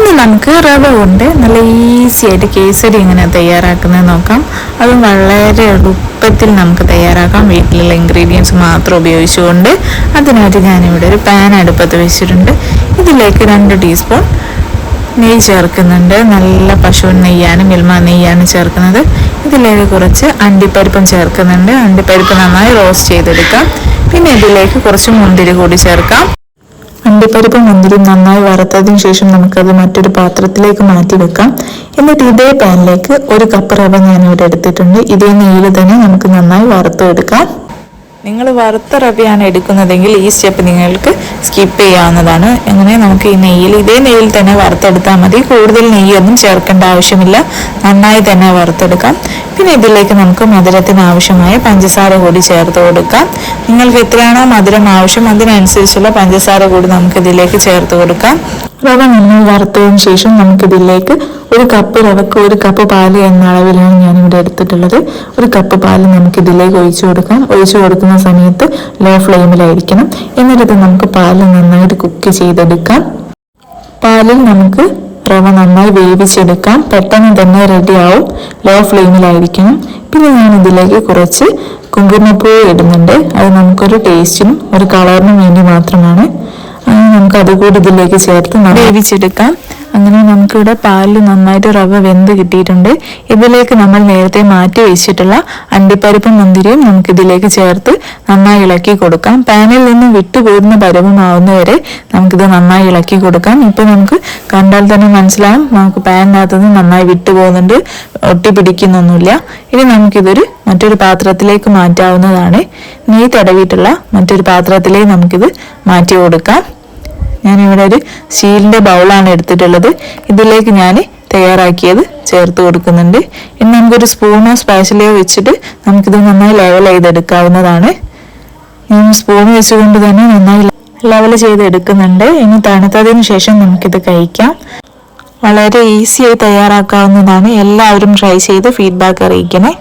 ഇനി നമുക്ക് റവ കൊണ്ട് നല്ല ഈസി ആയിട്ട് കേസരി എങ്ങനെ തയ്യാറാക്കുന്നത് നോക്കാം. അതും വളരെ എളുപ്പത്തിൽ നമുക്ക് തയ്യാറാക്കാം, വീട്ടിലുള്ള ഇൻഗ്രീഡിയൻസ് മാത്രം ഉപയോഗിച്ചുകൊണ്ട്. അതിനായിട്ട് ഞാനിവിടെ ഒരു പാൻ അടുപ്പത്ത് വെച്ചിട്ടുണ്ട്. ഇതിലേക്ക് 2 ടീസ്പൂൺ നെയ്യ് ചേർക്കുന്നുണ്ട്. നല്ല പശു നെയ്യാണ്, മിൽമ നെയ്യാണ് ചേർക്കുന്നത്. ഇതിലേക്ക് കുറച്ച് അണ്ടിപ്പരിപ്പും ചേർക്കുന്നുണ്ട്. അണ്ടിപ്പരിപ്പ് നന്നായി റോസ്റ്റ് ചെയ്തെടുക്കാം. പിന്നെ ഇതിലേക്ക് കുറച്ച് മുന്തിരി കൂടി ചേർക്കാം. അണ്ടിപ്പരിപ്പും മുന്തിരിയും നന്നായി വറുത്തതിന് ശേഷം നമുക്കത് മറ്റൊരു പാത്രത്തിലേക്ക് മാറ്റി വെക്കാം. എന്നിട്ട് ഇതേ പാനിലേക്ക് 1 കപ്പ് റവ ഞാനിവിടെ എടുത്തിട്ടുണ്ട്. ഇതേ നെയ്യിൽ തന്നെ നമുക്ക് നന്നായി വറുത്തെടുക്കാം. നിങ്ങൾ വറുത്ത റവയാണ് എടുക്കുന്നതെങ്കിൽ ഈ സ്റ്റെപ്പ് നിങ്ങൾക്ക് സ്കിപ്പ് ചെയ്യാവുന്നതാണ്. അങ്ങനെ നമുക്ക് ഇതേ നെയ്യിൽ തന്നെ വറുത്തെടുത്താൽ മതി. കൂടുതൽ നെയ്യൊന്നും ചേർക്കേണ്ട ആവശ്യമില്ല, നന്നായി തന്നെ വറുത്തെടുക്കാം. പിന്നെ ഇതിലേക്ക് നമുക്ക് മധുരത്തിന് ആവശ്യമായ പഞ്ചസാര കൂടി ചേർത്ത് കൊടുക്കാം. നിങ്ങൾക്ക് എത്രയാണോ മധുരം ആവശ്യം അതിനനുസരിച്ചുള്ള പഞ്ചസാര കൂടി നമുക്ക് ഇതിലേക്ക് ചേർത്ത് കൊടുക്കാം. റവ നന്നായി വറുത്തതിന് ശേഷം നമുക്കിതിലേക്ക് 1 കപ്പ് റവക്ക് 1 കപ്പ് പാല് എന്ന അളവിലാണ് ഞാനിവിടെ എടുത്തിട്ടുള്ളത്. 1 കപ്പ് പാല് നമുക്കിതിലേക്ക് ഒഴിച്ചു കൊടുക്കാം. ഒഴിച്ചു കൊടുക്കുന്ന സമയത്ത് ലോ ഫ്ലെയിമിലായിരിക്കണം. എന്നിട്ട് നമുക്ക് പാല് നന്നായിട്ട് കുക്ക് ചെയ്തെടുക്കാം. പാലിൽ നമുക്ക് റവ നന്നായി വേവിച്ചെടുക്കാം. പെട്ടെന്ന് തന്നെ റെഡിയാവും, ലോ ഫ്ലെയിമിലായിരിക്കണം. പിന്നെ ഞാൻ ഇതിലേക്ക് കുറച്ച് കുങ്കുമപ്പൂ ഇടുന്നുണ്ട്. അത് നമുക്കൊരു ടേസ്റ്റിനും ഒരു കളറിനും വേണ്ടി മാത്രമാണ്. അങ്ങനെ നമുക്ക് അതുകൂടി ഇതിലേക്ക് ചേർത്ത് വേവിച്ചെടുക്കാം. അങ്ങനെ നമുക്കിവിടെ പാലിൽ നന്നായിട്ട് റവ വെന്ത് കിട്ടിയിട്ടുണ്ട്. ഇതിലേക്ക് നമ്മൾ നേരത്തെ മാറ്റി വെച്ചിട്ടുള്ള അണ്ടിപ്പരിപ്പും മുന്തിരിയും നമുക്കിതിലേക്ക് ചേർത്ത് നന്നായി ഇളക്കി കൊടുക്കാം. പാനിൽ നിന്ന് വിട്ടുപോരുന്ന പരുവമാവുന്നവരെ നമുക്കിത് നന്നായി ഇളക്കി കൊടുക്കാം. ഇപ്പൊ നമുക്ക് കണ്ടാൽ തന്നെ മനസ്സിലാവും, നമുക്ക് പാനിനകത്തുനിന്ന് നന്നായി വിട്ടുപോകുന്നുണ്ട്, ഒട്ടി പിടിക്കുന്നൊന്നുമില്ല. ഇനി നമുക്കിതൊരു മറ്റൊരു പാത്രത്തിലേക്ക് മാറ്റാവുന്നതാണ്. നെയ്യ് തടവിയിട്ടുള്ള മറ്റൊരു പാത്രത്തിലേക്ക് നമുക്കിത് മാറ്റി കൊടുക്കാം. ഞാനിവിടെ ഒരു സ്റ്റീലിന്റെ ബൗളാണ് എടുത്തിട്ടുള്ളത്. ഇതിലേക്ക് ഞാൻ തയ്യാറാക്കിയത് ചേർത്ത് കൊടുക്കുന്നുണ്ട്. ഇനി നമുക്കൊരു സ്പൂണോ സ്പാച്ചിലയോ വെച്ചിട്ട് നമുക്കിത് നന്നായി ലെവൽ ചെയ്തെടുക്കാവുന്നതാണ്. ഞാൻ സ്പൂൺ വെച്ചുകൊണ്ട് തന്നെ നന്നായി ലെവൽ ചെയ്തെടുക്കുന്നുണ്ട്. ഇനി തണുത്തതിന് ശേഷം നമുക്കിത് കഴിക്കാം. വളരെ ഈസിയായി തയ്യാറാക്കാവുന്നതാണ്. എല്ലാവരും ട്രൈ ചെയ്ത് ഫീഡ്ബാക്ക് അറിയിക്കണേ.